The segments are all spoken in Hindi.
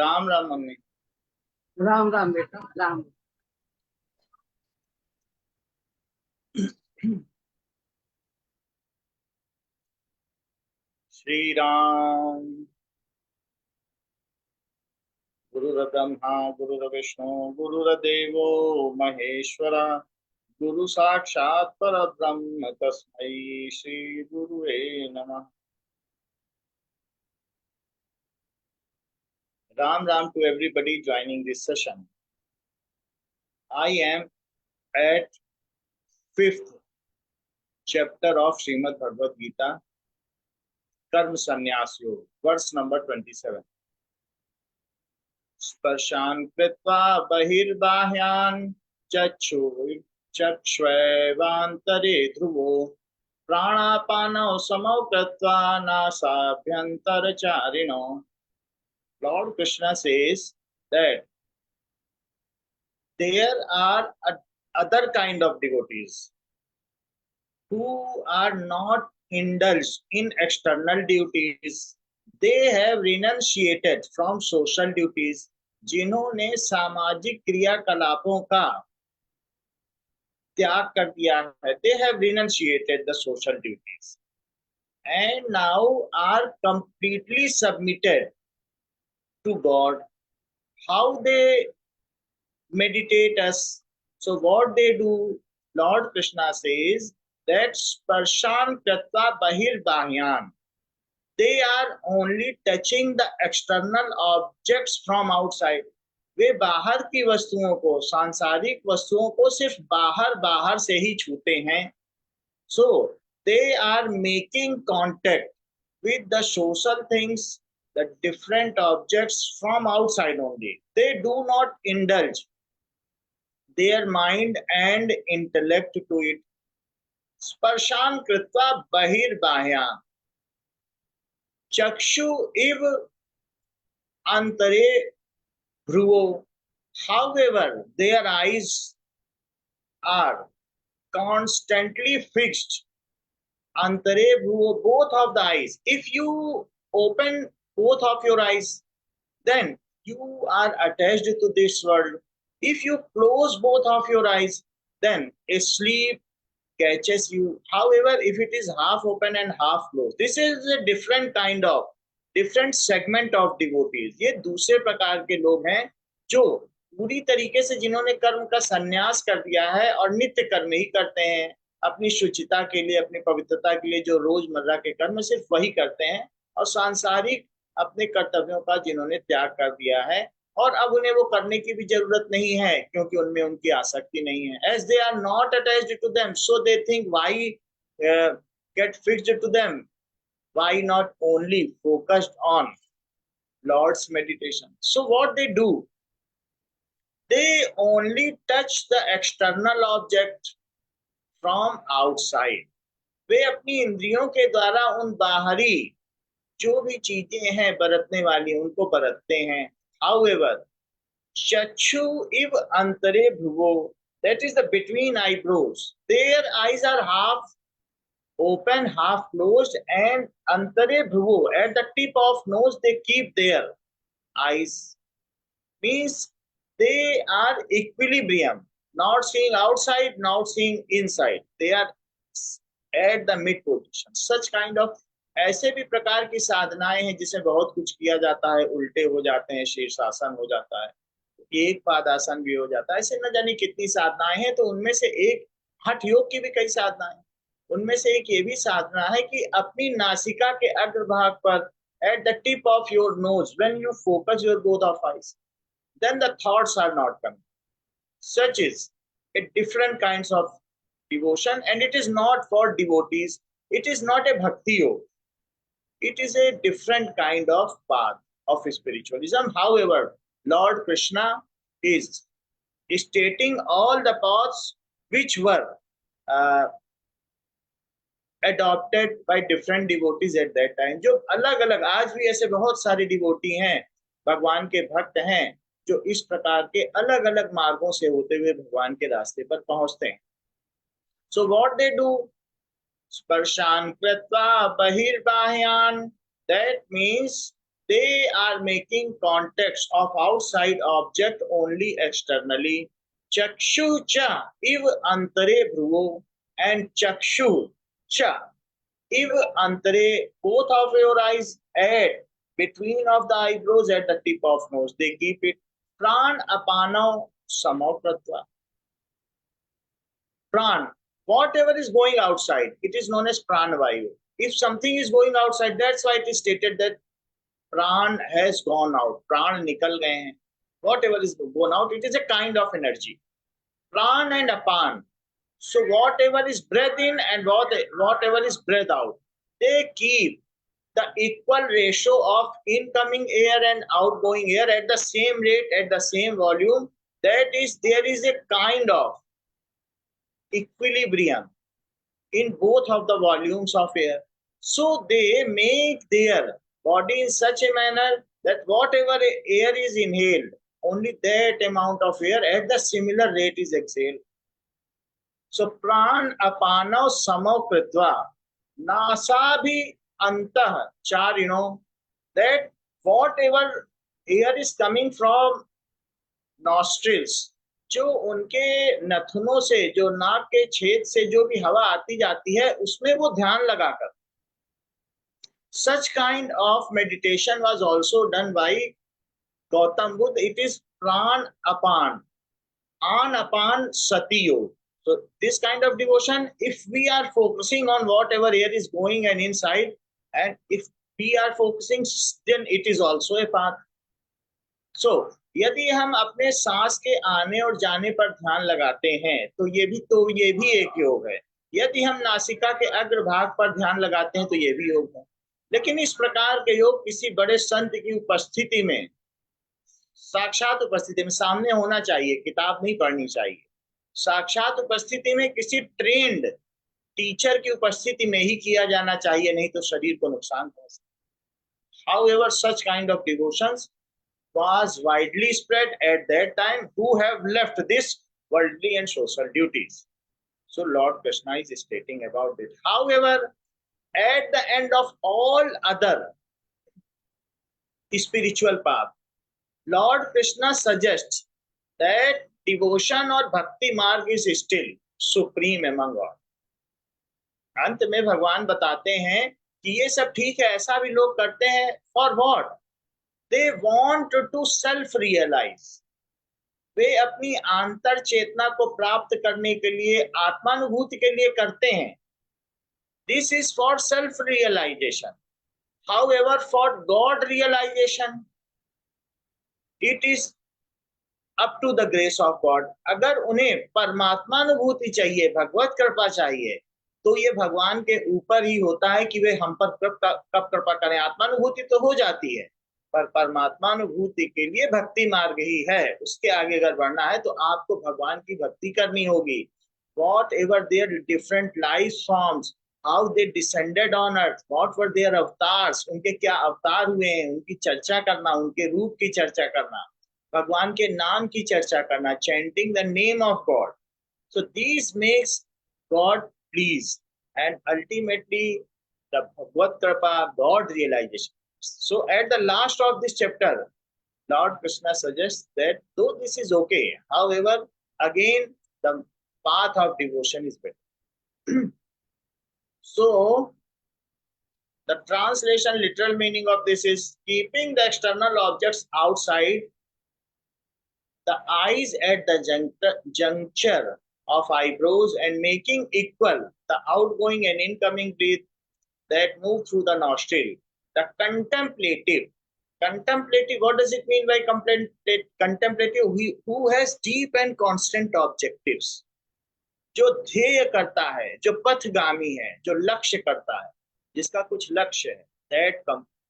राम राम मम्मी। राम राम बेटा राम। श्री राम। गुरुर्ब्रह्मा गुरुर्विष्णु गुरुर्देवो महेश्वरा, गुरु साक्षात् परब्रह्म तस्मै श्री गुरुवे नमः। Ram Ram to everybody joining this session. I am at 5th chapter of Srimad Bhagavad Gita, Karma Sannyas Yoga, verse number 27. स्पर्शान् कृत्वा बहिर्बाह्यान् चक्षुश्चैवान्तरे ध्रुवो प्राणापानौ समौ कृत्वा नासाभ्यन्तरचारिणो. Lord Krishna says that there are other kind of devotees who are not indulged in external duties. They have renunciated from social duties. जिन्होंने सामाजिक क्रियाकलापों का त्याग कर दिया है, they have renunciated the social duties and now are completely submitted to God. How they meditate us? So what they do, Lord Krishna says that sparshan kratva bahirbahyan. They are only touching the external objects from outside. वे बाहर की वस्तुओं को, सांसारिक वस्तुओं को सिर्फ बाहर बाहर से ही छूते हैं. So they are making contact with the social things, the different objects from outside only. They do not indulge their mind and intellect to it. स्पर्शान कृत्वा बहिर्बाह्यान् चक्षु इव antare भ्रुवो. However, their eyes are constantly fixed. Antare bhuvo, both of the eyes. If you open both of your eyes, then you are attached to this world. If you close both of your eyes, then a sleep catches you. However, if it is half open and half closed, this is a different segment of devotees. ये दूसरे प्रकार के लोग हैं जो पूरी तरीके से, जिन्होंने कर्म का संन्यास कर दिया है और नित्य कर्म ही करते हैं. अपनी शुचिता के लिए, अपनी पवित्रता के लिए जो रोजमर्रा के कर्म सिर्फ वही करते हैं और सांसारिक अपने कर्तव्यों का जिन्होंने त्याग कर दिया है और अब उन्हें वो करने की भी जरूरत नहीं है क्योंकि उनमें उनकी आसक्ति नहीं है. As they are not attached to them, so they think why get fixed to them, why not only focused on Lord's meditation. So what they do, they only touch the external object from outside. वे अपनी इंद्रियों के द्वारा उन बाहरी जो भी चीजें हैं बरतने वाली उनको बरतते हैं. However, chakshu iv antare bhuvo, that is the between eyebrows, their eyes are half open, half closed, and antare bhuvo, at the tip of nose they keep their eyes. Means they are equilibrium, not seeing outside, not seeing inside. They are at the mid position. Such kind of ऐसे भी प्रकार की साधनाएं हैं जिसमें बहुत कुछ किया जाता है, उल्टे हो जाते हैं, शीर्षासन हो जाता है, एक पादासन भी हो जाता है, ऐसे न जाने कितनी साधनाएं हैं. तो उनमें से एक हठ योग की भी कई साधनाएं, उनमें से एक ये भी साधना है कि अपनी नासिका के अग्रभाग पर, at the tip of your nose, when you focus your both of eyes, then the thoughts are not coming. Such is a different kinds of devotion, and it is not for devotees. It is not a bhakti yoga. It is a different kind of path of spiritualism. However, Lord Krishna is stating all the paths which were adopted by different devotees at that time. जो अलग अलग, आज भी ऐसे बहुत सारे डिवोटी हैं, भगवान के भक्त हैं, जो इस प्रकार के अलग अलग मार्गों से होते हुए भगवान के रास्ते पर पहुंचते हैं. So what they do, sparshan kratva bahirbahyaan, that means they are making contacts of outside object only externally. Chakshu cha iv antare bhruvo, and chakshu cha iv antare, both of your eyes at between of the eyebrows at the tip of nose. They keep it. Pran apano samapratva. Pran, whatever is going outside, it is known as pranavayu. If something is going outside, that's why it is stated that pran has gone out. Pran nikal gaye hain. Whatever is gone out, it is a kind of energy. Pran and apan. So whatever is breath in and whatever is breath out, they keep the equal ratio of incoming air and outgoing air at the same rate, at the same volume. That is, there is a kind of equilibrium in both of the volumes of air. So they make their body in such a manner that whatever air is inhaled, only that amount of air at the similar rate is exhaled. So pran apanav samav kritva nasabhi antah char, that whatever air is coming from nostrils, जो उनके नथुनों से, जो नाक के छेद से जो भी हवा आती जाती है, उसमें वो ध्यान लगाकर. Such kind of meditation was also done by Gautam Buddha. It is pran apan, an apan satiyo. So this kind of devotion, if we are focusing on whatever air is going and inside, and if we are focusing, then it is also a path. So यदि हम अपने सांस के आने और जाने पर ध्यान लगाते हैं, तो ये भी एक योग है. यदि हम नासिका के अग्रभाग पर ध्यान लगाते हैं, तो ये भी योग है. लेकिन इस प्रकार के योग किसी बड़े संत की उपस्थिति में, साक्षात उपस्थिति में सामने होना चाहिए, किताब नहीं पढ़नी चाहिए. साक्षात उपस्थिति में किसी ट्रेंड टीचर की उपस्थिति में ही किया जाना चाहिए, नहीं तो शरीर को नुकसान पहुंच सकता. However, such kind of devotions was widely spread at that time, who have left this worldly and social duties. So Lord Krishna is stating about it. However, at the end of all other spiritual path, Lord Krishna suggests that devotion or bhakti marg is still supreme among all. अंत में भगवान बताते हैं कि ये सब ठीक है, ऐसा भी लोग करते हैं. For what? They want to self-realize. वे अपनी आंतर चेतना को प्राप्त करने के लिए, आत्मानुभूति के लिए करते हैं. This is for self-realization. However, for God realization, it is up to the grace of God. अगर उन्हें परमात्मानुभूति चाहिए, भगवत कृपा चाहिए, तो ये भगवान के ऊपर ही होता है कि वे हम पर कब कृपा करें. आत्मानुभूति तो हो जाती है, पर परमात्मानुभूति के लिए भक्ति मार्ग ही है. उसके आगे अगर बढ़ना है तो आपको भगवान की भक्ति करनी होगी. Whatever their different life forms, how they descended on earth, what were their avatars, उनके क्या अवतार हुए हैं, उनकी चर्चा करना, उनके रूप की चर्चा करना, भगवान के नाम की चर्चा करना, chanting the name of God. So these makes God pleased, and ultimately the Bhagavad Kripa, God realization. So at the last of this chapter, Lord Krishna suggests that though this is okay, however, again the path of devotion is better. So the translation, literal meaning of this is keeping the external objects outside the eyes at the juncture of eyebrows, and making equal the outgoing and incoming breath that move through the nostril. The contemplative, what does it mean by contemplative? Who has deep and constant objectives. जो ध्येय करता है, जो पथगामी है, जो लक्ष्य करता है, जिसका कुछ लक्ष्य है, that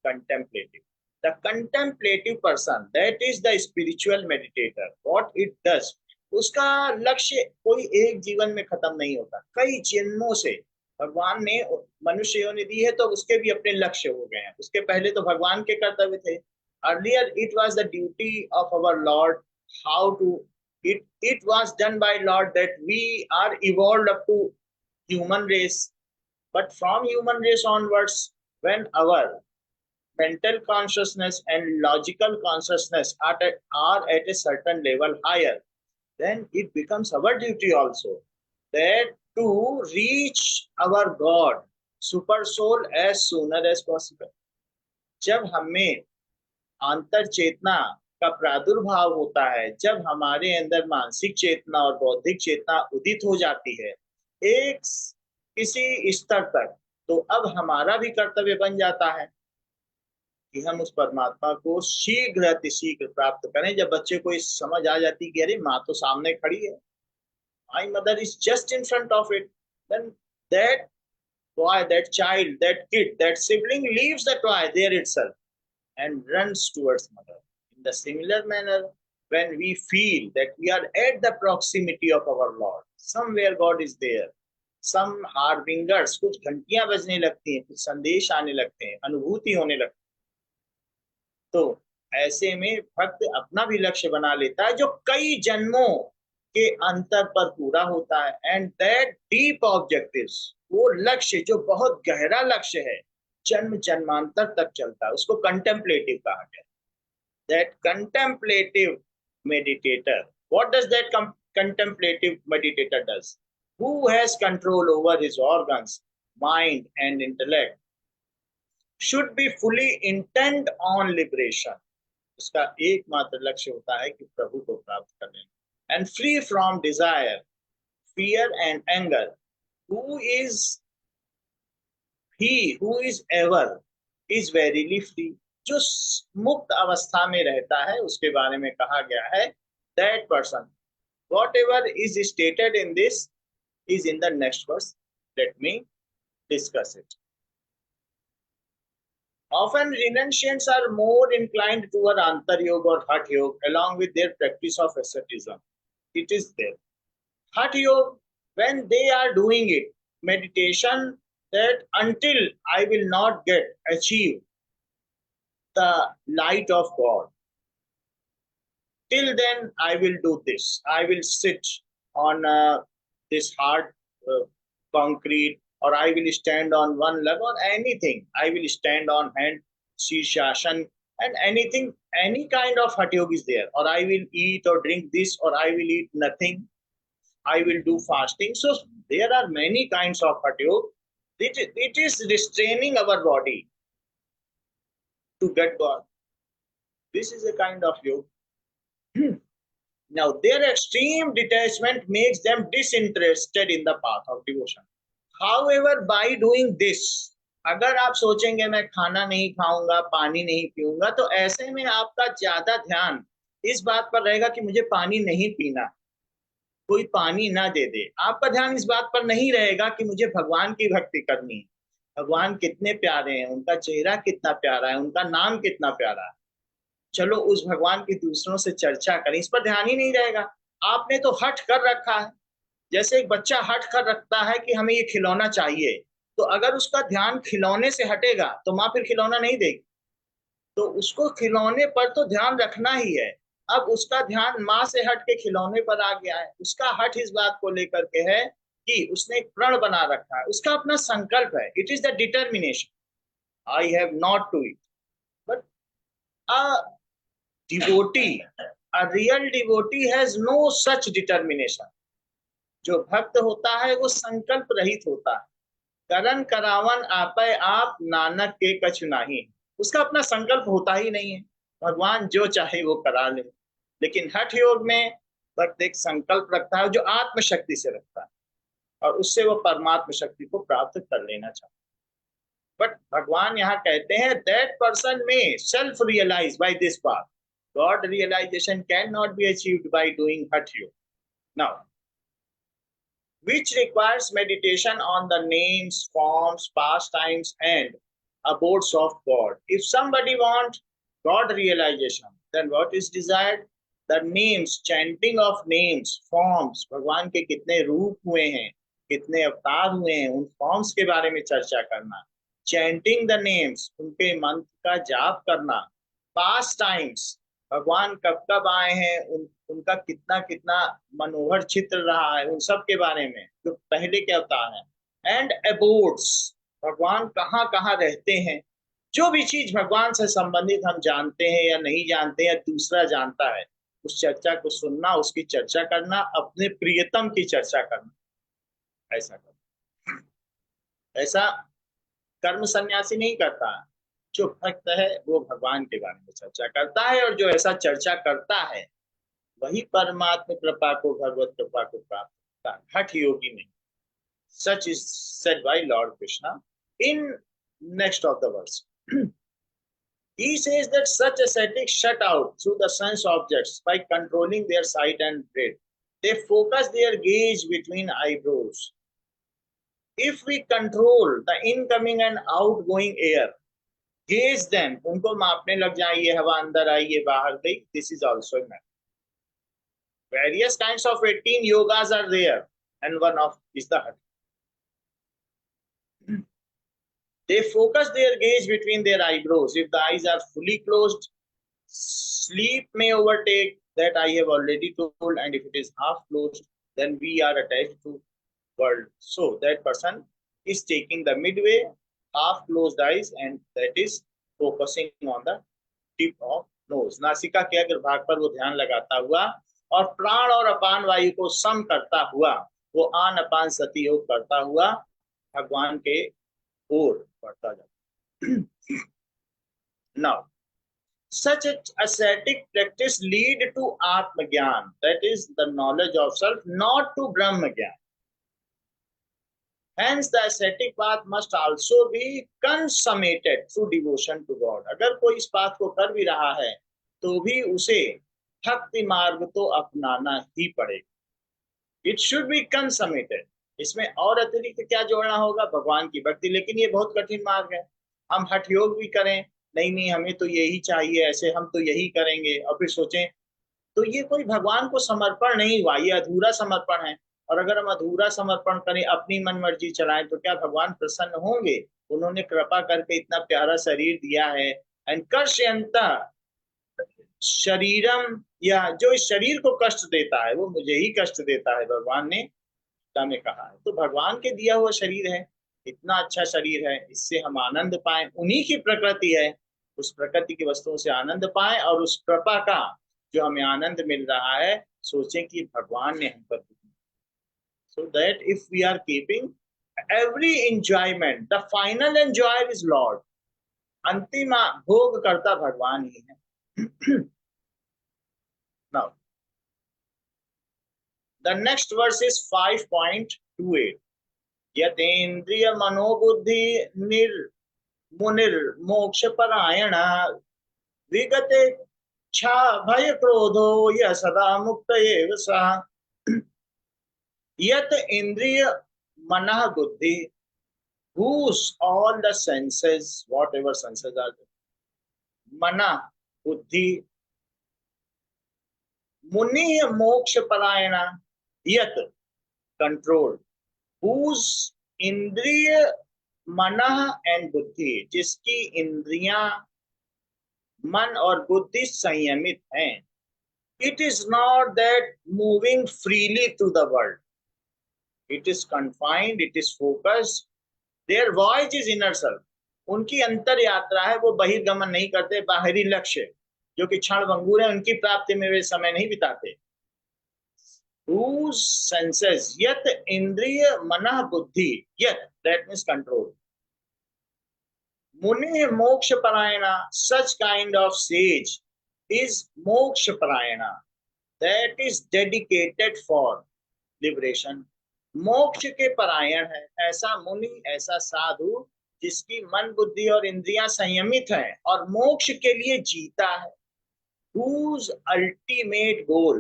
contemplative. The contemplative person, that is the spiritual meditator. What it does, उसका लक्ष्य कोई एक जीवन में खत्म नहीं होता. कई जन्मों से भगवान ने मनुष्य योनि दी है, तो उसके भी अपने लक्ष्य हो गए हैं. उसके पहले तो भगवान के कर्तव्य थे. Earlier it was the duty of our Lord, how to it was done by Lord that we are evolved up to human race. But from human race onwards, when our mental consciousness and logical consciousness are at a certain level higher, then it becomes our duty also that to reach our God, super soul, as sooner as possible. जब हमें आंतर चेतना का प्रादुर्भाव होता है, जब हमारे अंदर मानसिक चेतना और बौद्धिक चेतना उदित हो जाती है एक किसी स्तर तक, तो अब हमारा भी कर्तव्य बन जाता है कि हम उस परमात्मा को शीघ्र अतिशीघ्र प्राप्त करें। जब बच्चे को इस समझ आ जाती है कि अरे माँ तो सामने खड़ी है, my mother is just in front of it, then that boy, that child, that kid, that sibling leaves the toy there itself and runs towards mother. In the similar manner, when we feel that we are at the proximity of our Lord, somewhere God is there, some harbingers, कुछ घंटियां बजने लगती हैं, कुछ संदेश आने लगते हैं, अनुभूति होने लगती है, तो ऐसे में भक्त अपना भी लक्ष्य बना लेता है जो कई जन्मों के अंतर पर पूरा होता है। एंड दैट डीप ऑब्जेक्टिव्स, वो लक्ष्य जो बहुत गहरा लक्ष्य है, जन्म जन्मांतर तक चलता है, उसको कंटेम्पलेटिव कहा गया। That contemplative meditator, what does that contemplative meditator does? Who has control over his organs, mind and intellect, should be fully intent on liberation. उसका एकमात्र लक्ष्य होता है कि प्रभु को प्राप्त कर लेना। And free from desire, fear and anger. Who is he who is ever is verily free. जो मुक्त अवस्था में रहता है उसके बारे में कहा गया है, that person. Whatever is stated in this is in the next verse. Let me discuss it. Often renunciants are more inclined toward Antar Yoga or Hatha Yoga along with their practice of asceticism. It is there. Hatha Yoga, when they are doing it, meditation, that until I will not achieve the light of God, till then I will do this. I will sit on this hard concrete, or I will stand on one leg, or anything. I will stand on hand, Shirshasana, and anything, any kind of Hatha Yoga is there. Or I will eat or drink this, or I will eat nothing. I will do fasting. So there are many kinds of Hatha Yoga. It is restraining our body to get God. This is a kind of yoga. Now, their extreme detachment makes them disinterested in the path of devotion. However, by doing this, अगर आप सोचेंगे मैं खाना नहीं खाऊंगा, पानी नहीं पीऊंगा, तो ऐसे में आपका ज्यादा ध्यान इस बात पर रहेगा कि मुझे पानी नहीं पीना, कोई पानी ना दे दे। आपका ध्यान इस बात पर नहीं रहेगा कि मुझे भगवान की भक्ति करनी है, भगवान कितने प्यारे हैं, उनका चेहरा कितना प्यारा है, उनका नाम कितना प्यारा है, चलो उस भगवान की दूसरों से चर्चा करें, इस पर ध्यान ही नहीं रहेगा। आपने तो हट कर रखा है, जैसे एक बच्चा हट कर रखता है कि हमें ये खिलौना चाहिए, तो अगर उसका ध्यान खिलौने से हटेगा तो माँ फिर खिलौना नहीं देगी, तो उसको खिलौने पर तो ध्यान रखना ही है। अब उसका ध्यान माँ से हट के खिलौने पर आ गया है, उसका हट इस बात को लेकर के है कि उसने एक प्रण बना रखा है, उसका अपना संकल्प है। It is the determination, I have not to it. But a devotee, a real devotee has no such determination. जो भक्त होता है वो संकल्प रहित होता है। करन करावन आपे आप नानक के कछु नहीं, उसका अपना संकल्प होता ही नहीं है, भगवान जो चाहे वो करा ले। लेकिन हठ योग में भक्त एक संकल्प रखता है जो आत्मशक्ति से रखता है, और उससे वो परमात्म शक्ति को प्राप्त कर लेना चाहता है। बट भगवान यहाँ कहते हैं that person may self realize by this path. God realization cannot be achieved by doing Hatha Yoga. Now, which requires meditation on the names, forms, pastimes, and abodes of God. If somebody wants God realization, then what is desired? The names, chanting of names, forms, भगवान के कितने रूप हुए हैं, कितने अवतार हुए हैं, उन फॉर्म्स के बारे में चर्चा करना, chanting the names, उनके मंत्र का जाप करना, pastimes, भगवान कब कब आए हैं, उनका कितना कितना मनोहर चित्र रहा है, उन सब के बारे में जो पहले के अवतार हैं। एंड अबोर्ड्स, भगवान कहाँ कहाँ रहते हैं, जो भी चीज भगवान से संबंधित हम जानते हैं या नहीं जानते या दूसरा जानता है, उस चर्चा को सुनना, उसकी चर्चा करना, अपने प्रियतम की चर्चा करना, ऐसा करना। ऐसा कर्म सन्यासी नहीं करता। जो भक्त है वो भगवान के बारे में चर्चा करता है, और जो ऐसा चर्चा करता है वही परमात्मा कृपा को, भगवत कृपा को प्राप्त करता है, हठ योगी नहीं। Such is said by Lord Krishna in next of the verse. He says that such ascetics shut out through the sense objects by controlling their sight and breath. They focus their gaze between eyebrows. If we control the incoming and outgoing air, gaze them, उनको मापने लग जाए, ये हवा अंदर आई, ये बाहर गई, this is also a matter. Various kinds of 18 yogas are there, and one of is the hati. They focus their gaze between their eyebrows. If the eyes are fully closed, sleep may overtake, that I have already told, and if it is half closed, then we are attached to world. So that person is taking the midway, half closed eyes, and that is focusing on the tip of nose. नासिका के अग्रभाग पर वो ध्यान लगाता हुआ और प्राण और अपान वायु को सम करता हुआ वो आन अपान सती योग करता हुआ भगवान के ओर बढ़ता जाता। Now, such ascetic practice lead to Atma Gyan, that is the knowledge of self, not to Brahma Gyan. Hence, the ascetic path must also be consummated through devotion to God. अगर कोई इस पाथ को कर भी रहा है तो भी उसे भक्ति मार्ग तो अपनाना ही पड़ेगा। It should be consummated. इसमें और अतिरिक्त क्या जोड़ना होगा? भगवान की भक्ति। लेकिन ये बहुत कठिन मार्ग है। हम हठ योग भी करें, नहीं नहीं हमें तो यही चाहिए, ऐसे हम तो यही करेंगे, और फिर सोचें, तो ये कोई भगवान को समर्पण नहीं हुआ, ये अधूरा समर्पण है। और अगर हम अधूरा समर्पण करें, अपनी मन मर्जी चलाएं, तो क्या भगवान प्रसन्न होंगे? उन्होंने कृपा करके इतना प्यारा शरीर दिया है। एंड कर्षयंत शरीरम, या जो इस शरीर को कष्ट देता है वो मुझे ही कष्ट देता है, भगवान ने गीता में कहा है। तो भगवान के दिया हुआ शरीर है, इतना अच्छा शरीर है, इससे हम आनंद पाए, उन्हीं की प्रकृति है, उस प्रकृति की वस्तुओं से आनंद पाए, और उस कृपा का जो हमें आनंद मिल रहा है सोचें कि भगवान ने हम पर, so that if we are keeping every enjoyment, the final enjoyer is Lord. अंतिम भोग करता भगवान ही है। Now, the next verse is 5.28. यतेन्द्रिय मनोबुद्धि मुनिर मोक्ष परायण विगते इच्छा भय क्रोधो यह सदा मुक्त एव सः। यत इंद्रिय मनः बुद्धि, whose all the senses, whatever senses are there, mana buddhi, muni moksha parayana, yat controlled, whose indriya mana and buddhi, जिसकी इंद्रियां मन और बुद्धि संयमित हैं। It is not that moving freely through the world. It is confined, it is focused. Their voyage is inner self. उनकी अंतर यात्रा है, वो बहिर्गमन नहीं करते, बाहरी लक्ष्य जो कि क्षण भंगुर है उनकी प्राप्ति में वे समय नहीं बिताते। Whose senses, yat indriya manah buddhi, yat that means control. Muni moksha parayana, such kind of sage is moksha parayana, that is dedicated for liberation. मोक्ष के परायण है ऐसा मुनि, ऐसा साधु जिसकी मन बुद्धि और इंद्रियां संयमित हैं और मोक्ष के लिए जीता है। Whose ultimate goal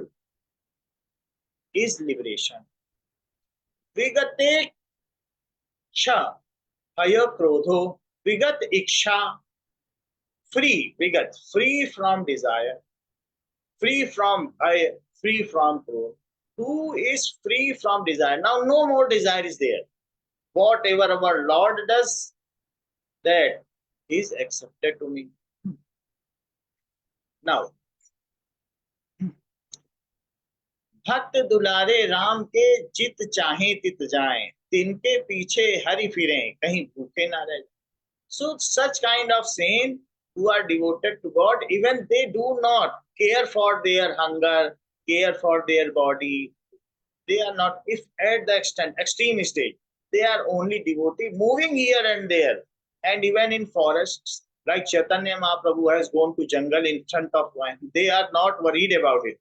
is liberation. विगते इच्छा भय क्रोधो, विगत इच्छा, free, vigat, free from desire, free from bhaya, free from krodh. Who is free from desire? Now no more desire is there. Whatever our Lord does, that is accepted to me. Now, भक्त दुलारे राम के जित चाहे तित जाएं, तिनके पीछे हरि फिरें, कहीं भूखे ना रह। So such kind of saint who are devoted to God, even they do not care for their hunger, care for their body. They are not, if at the extreme stage, they are only devotee, moving here and there, and even in forests, like Chaitanya Mahaprabhu has gone to jungle in front of one. They are not worried about it.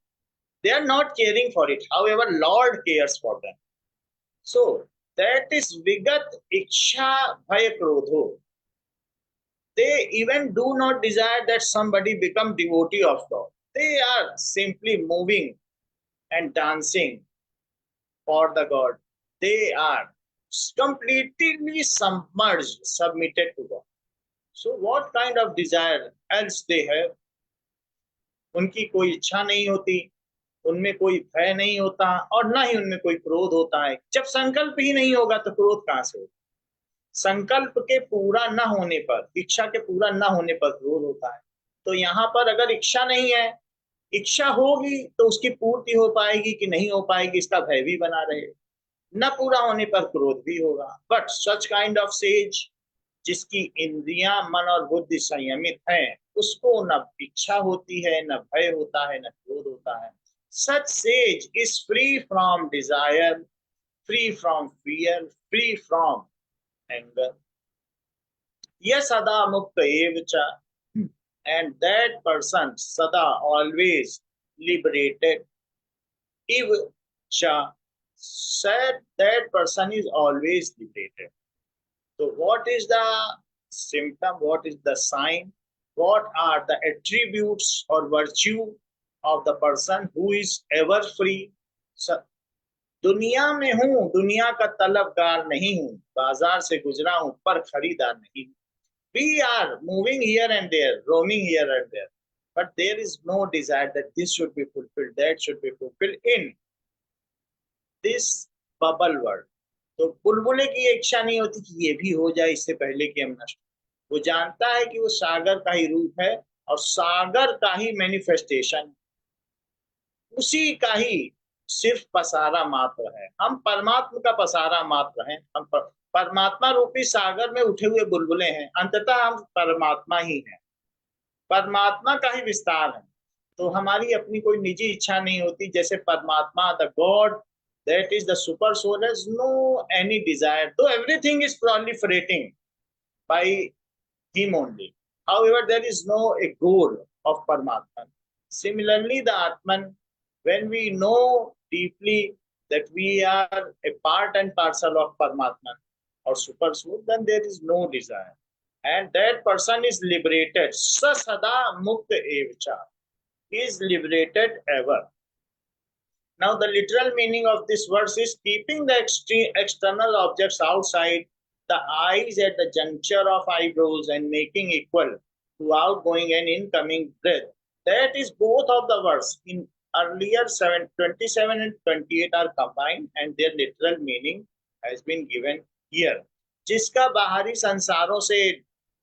They are not caring for it. However, Lord cares for them. So that is Vigat Iksha Bhaya Krodho. They even do not desire that somebody become devotee of God. They are simply moving and dancing for the God. They are completely submerged, submitted to God. So what kind of desire else they have? उनकी कोई इच्छा नहीं होती, उनमें कोई भय नहीं होता, और ना ही उनमें कोई क्रोध होता है। जब संकल्प ही नहीं होगा तो क्रोध कहां से होगा? संकल्प के पूरा न होने पर, इच्छा के पूरा न होने पर क्रोध होता है। तो यहाँ पर अगर इच्छा नहीं है, इच्छा होगी तो उसकी पूर्ति हो पाएगी कि नहीं हो पाएगी, इसका भय भी बना रहेगा। न पूरा होने पर क्रोध भी होगा। But such kind of says, जिसकी इंद्रियां, मन और बुद्धि संयमित है, उसको न इच्छा होती है, न भय होता है, न क्रोध होता है। Such sage is free from desire, free from fear, free from anger. यह सदा मुक्त एव च, and that person sada always liberated, iv cha, said that person is always liberated. So what is the symptom, what is the sign, what are the attributes or virtue of the person who is ever free? दुनिया में हूं, दुनिया का तलबगार नहीं हूं, बाजार से गुजरा हूं पर खरीदार नहीं। We are moving here and there, roaming here and there, but there is no desire that this should be fulfilled, that should be fulfilled in this bubble world. तो बुलबुले की इच्छा नहीं होती कि ये भी हो जाए इससे पहले कि हम नष्ट। वो जानता है कि वो सागर का ही रूप है और सागर का ही मैनिफेस्टेशन, उसी का ही सिर्फ पसारा मात्र है। हम परमात्मा का पसारा मात्र हैं। हम परमात्मा रूपी सागर में उठे हुए बुलबुले हैं। अंततः हम परमात्मा ही हैं, परमात्मा का ही विस्तार है। तो हमारी अपनी कोई निजी इच्छा नहीं होती। जैसे परमात्मा, the God, that is the super soul, has no any desire, though everything is proliferating by him only. However, there is no a goal of Paramatma. Similarly, the Atman, when we know deeply that we are a part and parcel of Paramatma or super soul, then there is no desire, and that person is liberated. Sa sada mukta evcha, is liberated ever. Now, the literal meaning of this verse is keeping the external objects outside the eyes at the juncture of eyebrows and making equal to outgoing and incoming breath. That is both of the verse. In earlier 27 and 28 are combined and their literal meaning has been given here. जिसका बाहरी संसारों से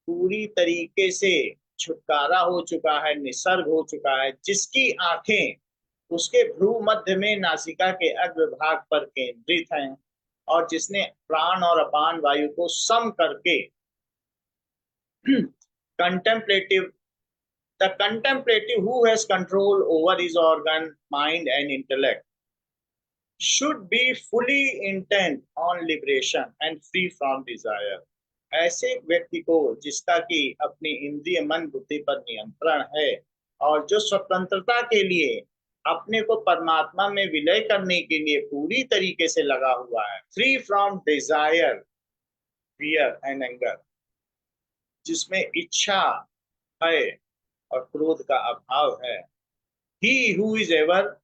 पूरी तरीके से छुटकारा हो चुका है, निसर्ग हो चुका है, जिसकी आंखें उसके भ्रू मध्य में नासिका के अग्रभाग पर केंद्रित हैं, और जिसने प्राण और अपान वायु को सम करके contemplative, the contemplative who has control over his organ, mind and intellect should be fully intent on liberation and free from desire. ऐसे व्यक्ति को जिसका कि अपनी इंद्रिय मन बुद्धि पर नियंत्रण है और जो स्वतंत्रता के लिए अपने को परमात्मा में विलय करने के लिए पूरी तरीके से लगा हुआ है, free from Dzire, fear and anger, जिसमें इच्छा है और क्रोध का अभाव है, he who is ever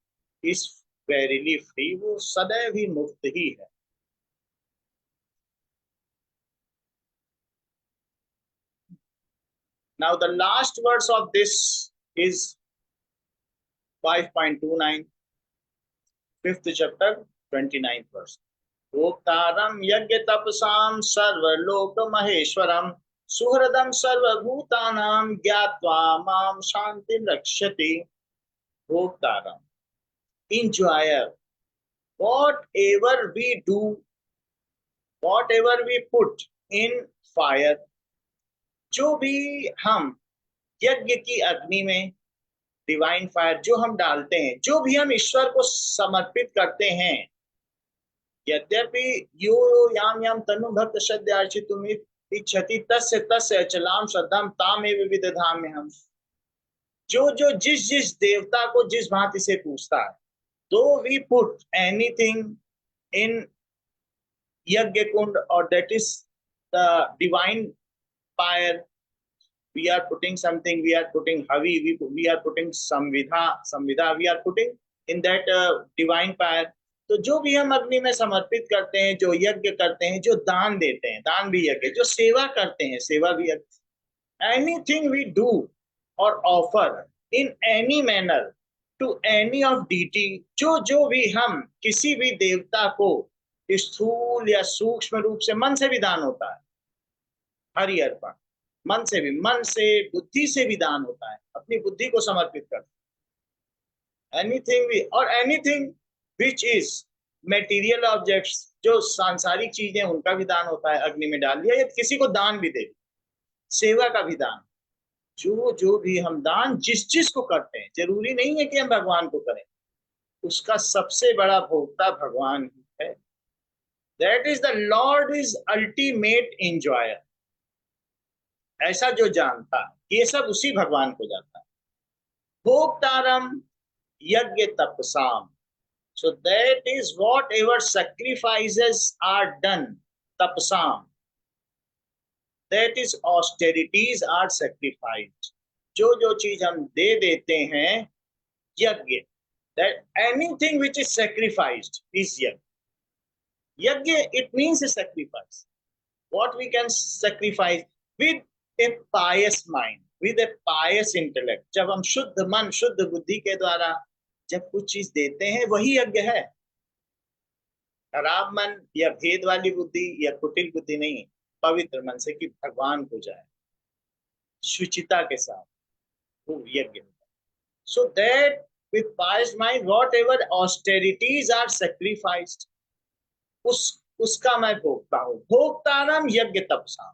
is verily free, वो सदैव ही मुक्त ही है। Now the last verse of this is 5.29, 5th chapter, 29th verse. भोक्तारं यज्ञ तपसां सर्वलोक महेश्वरं सुहृदं सर्वभूतानां ज्ञात्वा मां शांतिं रक्षति। भोक्तारं, enjoyer, whatever we do, whatever we put in fire, जो भी हम यज्ञ की अग्नि में, डिवाइन फायर जो हम डालते हैं, जो भी हम ईश्वर को समर्पित करते हैं, यद्यपि यो याम याम तनु भक्त श्रद्धार्चितुम इच्छति तस्य तस्य अचलाम श्रद्धाम तामेव विदधाम्यहम्। जो जिस जिस देवता को जिस भांति से पूछता है, तो वी पुट एनीथिंग इन यज्ञ कुंड, और that is the divine fire. We are putting something, we are putting havi, we are putting samvidha, we are putting in that divine fire. तो जो भी हम अग्नि में समर्पित करते हैं, जो यज्ञ करते हैं, जो दान देते हैं, दान भी यज्ञ, जो सेवा करते हैं, सेवा भी यज्ञ. Anything we do or offer in any manner to any of deity, जो भी हम किसी भी देवता को स्थूल या सूक्ष्म रूप से, मन से भी दान होता है, हरि अर्पण, मन से भी, मन से बुद्धि से भी दान होता है, अपनी बुद्धि को समर्पित करते हैं. एनीथिंग भी, और anything which is material objects, जो सांसारिक चीजें, उनका भी दान होता है, अग्नि में डाल दिया, या किसी को दान भी दे, सेवा का भी दान. जो भी हम दान जिस चीज को करते हैं, जरूरी नहीं है कि हम भगवान को करें, उसका सबसे बड़ा भोक्ता भगवान ही है. That is the Lord is ultimate enjoyer. ऐसा जो जानता है, ये सब उसी भगवान को जानता है. भोक्तारम यज्ञ तपसाम, so that is whatever sacrifices are done, tapsam, that is austerities are sacrificed. जो चीज हम दे देते हैं यज्ञ, that anything which is sacrificed is yajna. Yajna, it means a sacrifice. What we can sacrifice with a pious mind, with a pious intellect. जब हम शुद्ध मन, शुद्ध बुद्धि के द्वारा जब कुछ चीज देते हैं, वही यज्ञ है. खराब मन या भेद वाली बुद्धि या कुटिल बुद्धि नहीं, पवित्र मन से कि भगवान को जाए, शुचिता के साथ, वो यज्ञ होता है. So that with pious mind whatever austerities are sacrificed, उसका मैं भोगता हूं. भोक्तारम यज्ञ तपसाम.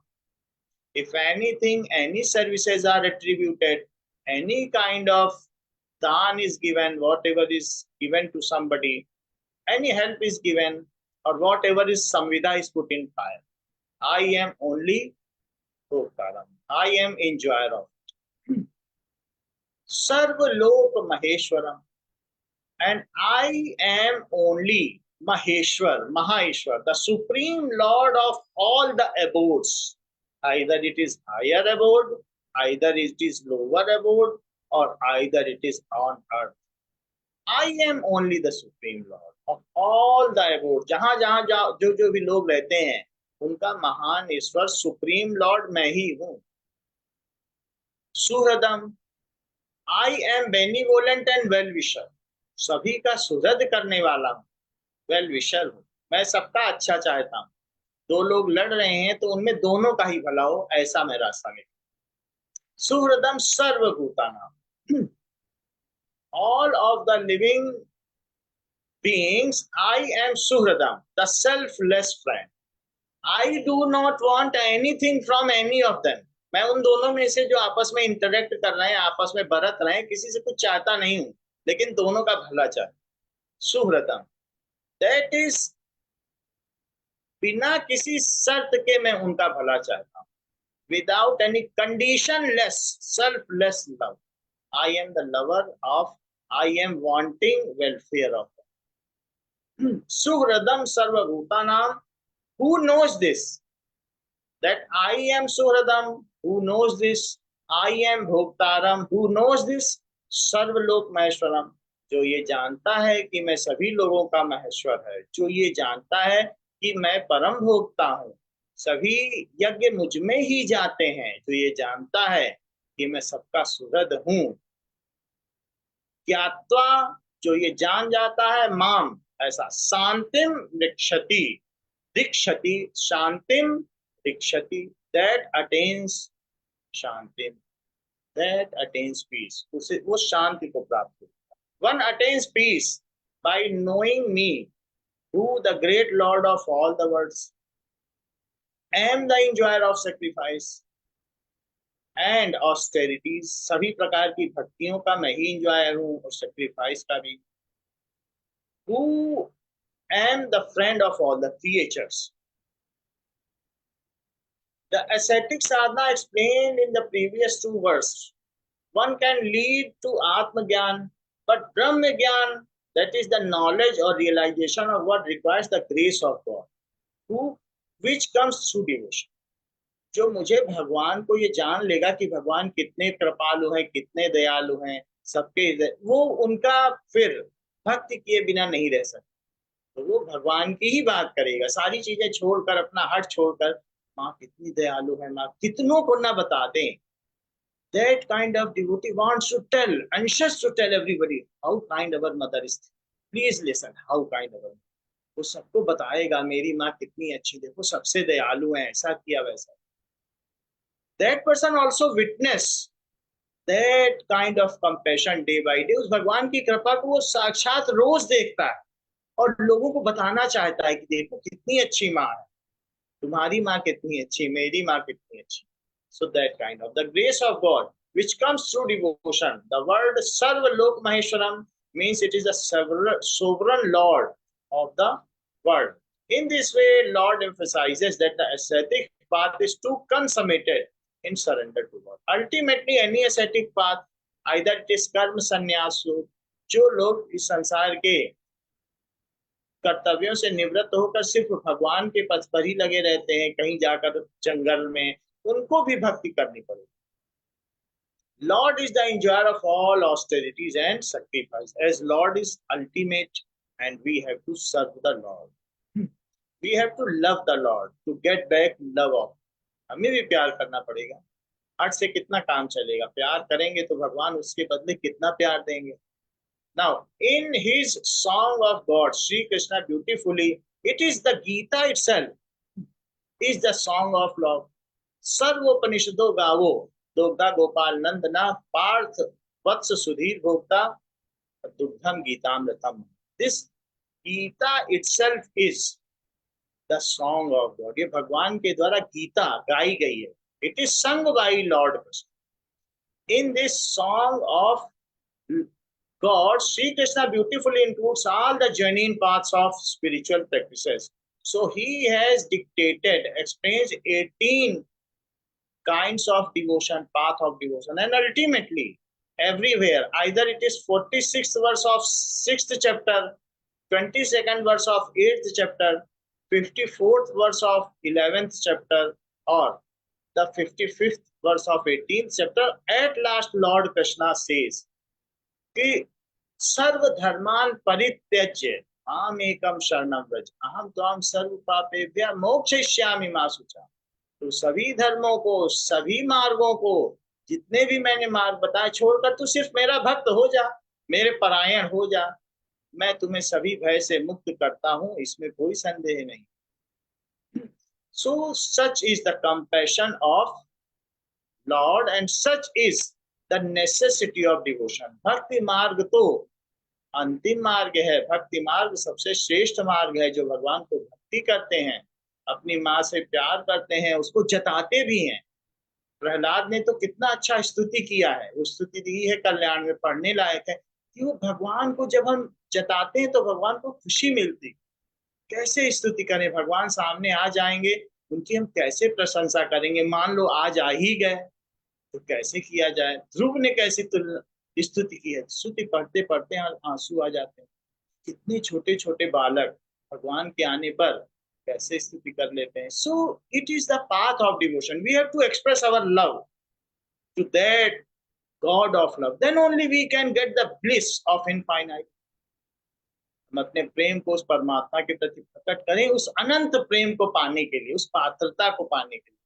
If anything, any services are attributed, any kind of dan is given, whatever is given to somebody, any help is given, or whatever is samvidha is put in fire, I am only bhoktaram, I am enjoyer of it. Sarvalok Maheshwaram, and I am only Maheshwar, Maheshwar, the supreme lord of all the abodes. Either it is higher abode, either it is lower abode, or either it is on earth. I am only the supreme lord of all the abode. जहां जहां जो भी लोग रहते हैं, उनका महान ईश्वर, सुप्रीम लॉर्ड मैं ही हूं. सुहृदम, I am benevolent and well wisher. सभी का सुहृद करने वाला हूं, वेल विशर हूं. मैं सबका अच्छा चाहता हूं. दो लोग लड़ रहे हैं तो उनमें दोनों का ही भला हो, ऐसा मैं रास्ता में. सुहृदम सर्वभूतानां, all of the living beings, I am Suhradam, the selfless friend. I do not want anything from any of them. मैं उन दोनों में से जो आपस में इंटरेक्ट कर रहे हैं, आपस में बरत रहे हैं, किसी से कुछ चाहता नहीं हूं, लेकिन दोनों का भला चाहे. सुहृदम, दैट इज बिना किसी शर्त के मैं उनका भला चाहता हूं. Without any conditionless, selfless love. I am the lover of, I am wanting welfare of them. Suhradam sarvabhutanam, who knows this? That I am Suhradam, who knows this? I am Bhoktaram, who knows this? सर्वलोक महेश्वरम, जो ये जानता है कि मैं सभी लोगों का महेश्वर है, जो ये जानता है कि मैं परम भोक्ता हूं, सभी यज्ञ मुझ में ही जाते हैं, जो ये जानता है कि मैं सबका सुहृद हूं. ज्ञात्वा, जो ये जान जाता है, माम, ऐसा, शांतिम रिक्षति, रिक्षति, शांतिम रिक्षति, दैट अटेन्स शांतिम, दैट अटेन्स पीस, उसे वो शांति को प्राप्त होता है. One attains peace by knowing me, who the great lord of all the worlds, am the enjoyer of sacrifice. And austerities, सभी प्रकार की भक्तियों का मैं ही इंजॉयर हूँ और सेक्रीफाइस का भी। Who am the friend of all the creatures. The ascetic sadhana explained in the previous two verses. One can lead to Atma Gyan, but Brahma Gyan, that is the knowledge or realization of what requires the grace of God, who which comes through devotion. जो मुझे भगवान को ये जान लेगा कि भगवान कितने कृपालु हैं, कितने दयालु हैं, सबके वो उनका फिर भक्ति किए बिना नहीं रह सकता। तो वो भगवान की ही बात करेगा, सारी चीजें छोड़कर, अपना हट छोड़कर, माँ कितनी दयालु है, माँ कितनों को ना बता दें। That kind of devotee wants to tell, anxious to tell everybody how kind our mother is. Please listen, how kind our mother. वो सबको बताएगा मेरी माँ कितनी अच्छी, देखो सबसे दयालु है, ऐसा किया वैसा। That person also witness that kind of compassion day by day. उस भगवान की कृपा को वो साक्षात रोज देखता है और लोगों को बताना चाहता है कि देखो कितनी अच्छी माँ है, तुम्हारी माँ कितनी अच्छी, मेरी माँ कितनी अच्छी। So that kind of the grace of God which comes through devotion. The word Sarva Lok Maheshwaram means it is the sovereign Lord of the world. In this way, Lord emphasizes that the ascetic path is too consummated in surrender to God. Ultimately, any ascetic path, either it is कर्म संन्यास, जो लोग इस संसार के कर्तव्यों से निवृत्त होकर सिर्फ भगवान के पथ पर ही लगे रहते हैं, कहीं जाकर जंगल में, उनको भी भक्ति करनी पड़ेगी। Lord is the enjoyer of all austerities and sacrifice, as Lord is ultimate and we have to serve the Lord. We have to love the Lord to get back love of. हमें भी प्यार करना पड़ेगा, हट से कितना काम चलेगा, प्यार करेंगे तो भगवान उसके बदले कितना प्यार देंगे। Now, in his song of God, Sri Krishna beautifully, it is the Gita itself, is the song of love. सर्वोपनिषदो गावो दोग्धा गोपाल नंदना पार्थ वत्स सुधीर भोक्ता दुग्धम गीतामृतम. This Gita itself is the song of God. ये भगवान के द्वारा गीता गाई गई है. It is sung by Lord Krishna. In this song of God, Sri Krishna beautifully includes all the genuine paths of spiritual practices. So he has dictated, explains 18 kinds of devotion, path of devotion, and ultimately everywhere, either it is 46th verse of 6th chapter, 22nd verse of 8th chapter, 54th verse of 11th chapter, or the 55th verse of 18th chapter, at last Lord Krishna says कि सर्वधर्मान परित्यज्य माम एकम शरणम व्रज अहम त्वाम सर्व पापेभ्यः मोक्षयिष्यामि मा शुचा. तो सभी धर्मों को, सभी मार्गों को, जितने भी मैंने मार्ग बताए छोड़कर तू सिर्फ मेरा भक्त हो जा, मेरे परायण हो जा, मैं तुम्हें सभी भय से मुक्त करता हूं, इसमें कोई संदेह नहीं. So such is the compassion of Lord and such is the necessity of devotion. भक्ति मार्ग तो अंतिम मार्ग है, भक्ति मार्ग सबसे श्रेष्ठ मार्ग है. जो भगवान को भक्ति करते हैं, अपनी माँ से प्यार करते हैं, उसको जताते भी हैं. प्रहलाद ने तो कितना अच्छा स्तुति किया है, वो स्तुति दी है कल्याण में, पढ़ने लायक है कि वो भगवान को जब हम जताते हैं तो भगवान को खुशी मिलती. कैसे स्तुति करें, भगवान सामने आ जाएंगे, उनकी हम कैसे प्रशंसा करेंगे. मान लो आज आ ही गए तो कैसे किया जाए. ध्रुव ने कैसी स्तुति की है, स्तुति पढ़ते पढ़ते आंसू आ जाते हैं. कितने छोटे छोटे बालक भगवान के आने पर कैसे स्तुति कर लेते हैं. So it is the path of devotion. We have to express our love to that God of love, then only we can get the bliss of infinite. हम अपने प्रेम को उस परमात्मा के प्रति प्रकट करें, उस अनंत प्रेम को पाने के लिए, उस पात्रता को पाने के लिए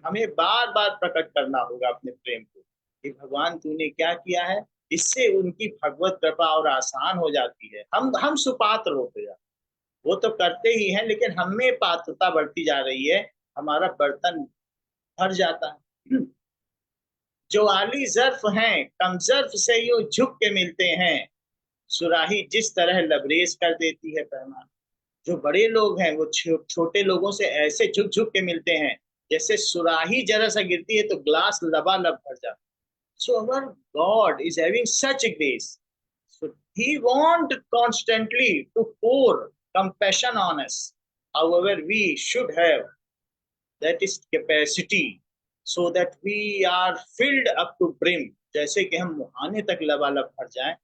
हमें बार बार प्रकट करना होगा अपने प्रेम को कि भगवान तूने क्या किया है. इससे उनकी भगवत कृपा और आसान हो जाती है. हम सुपात्र होते जाते, वो तो करते ही हैं, लेकिन हमें पात्रता बढ़ती जा रही है, हमारा बर्तन भर जाता है. जो आली जर्फ हैं कम जर्फ से यूं झुक के मिलते हैं, सुराही जिस तरह लबरेज कर देती है पैमान. जो बड़े लोग हैं वो छोटे लोगों से ऐसे झुक झुक के मिलते हैं जैसे सुराही जरा सा गिरती है तो ग्लास लबालब भर जाता। So our God is having such a grace. So He want constantly to pour compassion on us. However, we should have that is capacity so that we are filled up to brim. जैसे कि हम मुहाने तक लबालब भर जाएं,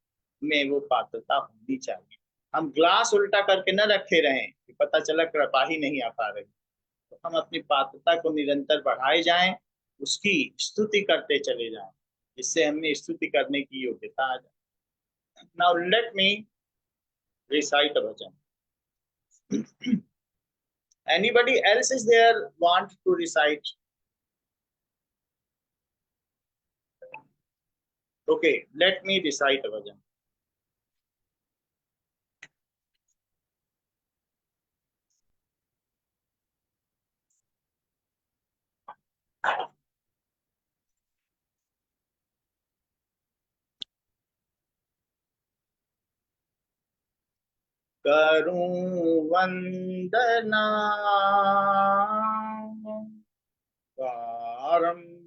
में वो पात्रता होनी चाहिए। हम ग्लास उल्टा करके न रखे रहें कि पता चला कृपा ही नहीं आ पा रही। तो हम अपनी पात्रता को निरंतर बढ़ाए जाएं, उसकी स्तुति करते चले जाएं, जिससे हमें स्तुति करने की योग्यता आ जाए। Now let me recite a bhajan. Anybody else is there want to recite? Okay, let me recite a bhajan. करूं वंदना बारंबार,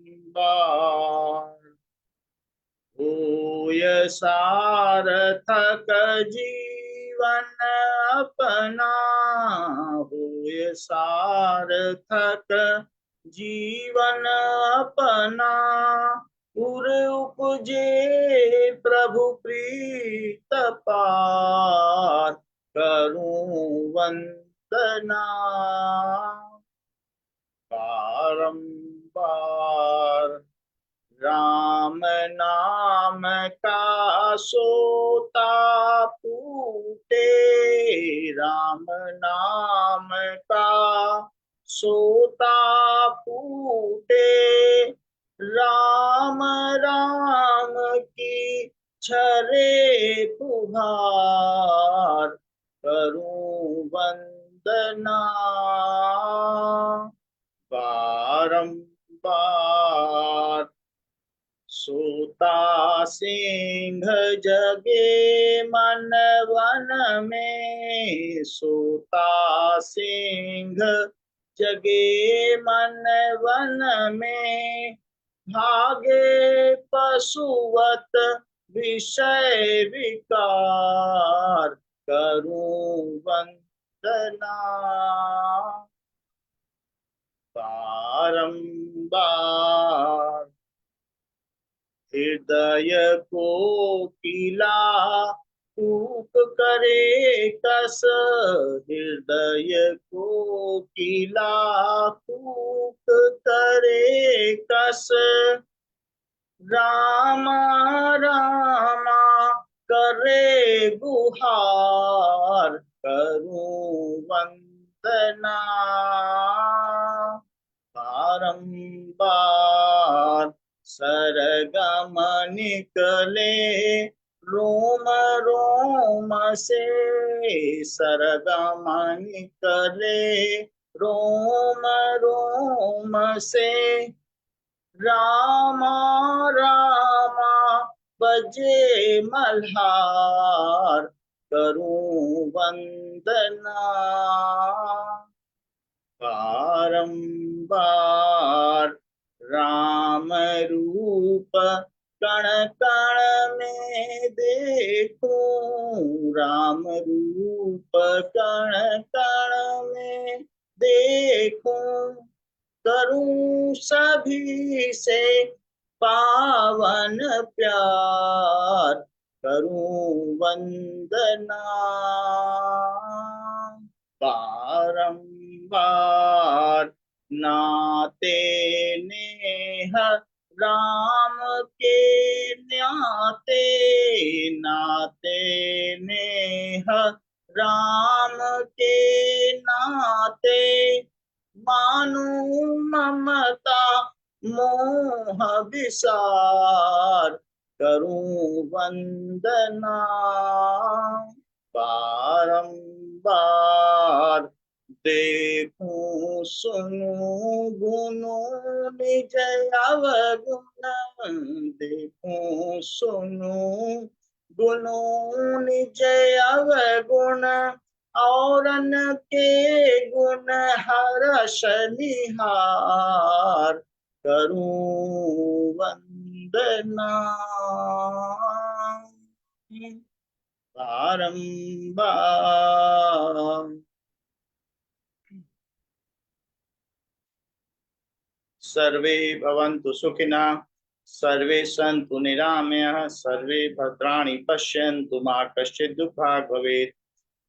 होय सार्थक जीवन अपना, होय सार्थक जीवन अपना, उर उपजे प्रभु प्रीत पार, करूं वंदना बारंबार। राम नाम का सोता फूटे, राम नाम का सोता फूटे, राम राम की छरे पुहार, करूं वंदना बारंबार। सोता सिंह जगे मन वन में, सोता सिंह जगे मन वन में, भागे पशुवत विषय विकार, करूं वंदना बारंबार। हृदय को किला कूप करे कस, हृदय को किला कूप करे कस, रामा रामा करे गुहार, करूं वंदना बारंबार। सरगम निकले रोम रोम से, सरगम निकले रोम रोम से, रामा रामा बजे मल्हार, करूं वंदना बारंबार। राम रूप कण कण में देखूं, राम रूप कण कण में देखूं, करूं सभी से पावन प्यार, करूं वंदना बारंबार। नाते नेह राम के न्याते, नाते नेह राम के नाते, मानू ममता मोह विसार, करूं वंदना बारंबार। देखूं सुनूं गुनूं निज अवगुण, देखूं सुनूं गुनूं निज अवगुण, औरन के गुण हरष निहार, करूं वंदना बारंबार। सर्वे भवन्तु सुखिनः, सर्वे सन्तु निरामयाः, सर्वे भद्राणि पश्यन्तु, मा कश्चित् दुःखात् भवेत्।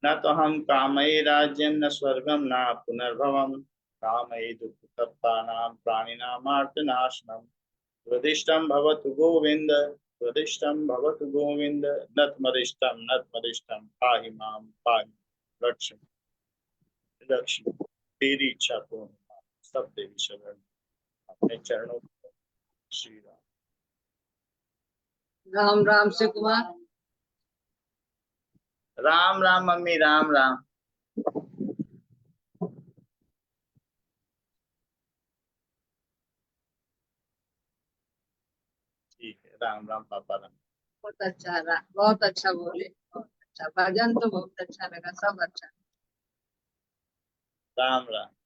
न तोहं कामये राज्यं न स्वर्गं न पुनर्भवं, कामये दुःखतप्तानां प्राणिनामार्तनाशनम्। स्वदिष्टं भवतु गोविन्द, स्वदिष्टं भवतु गोविन्द, नत्मदिष्टं पाहि मां, पाहि रक्ष रक्ष। तेरी इच्छा पूर्ण हो। सब देवी शरण अपने चरणों में। श्री राम। राम राम से कुमार। राम राम मम्मी, राम राम। ठीक है, राम राम पापा, राम। बहुत अच्छा रहा, बहुत अच्छा बोले, बहुत अच्छा भजन तो बहुत अच्छा लगा, सब अच्छा। राम राम।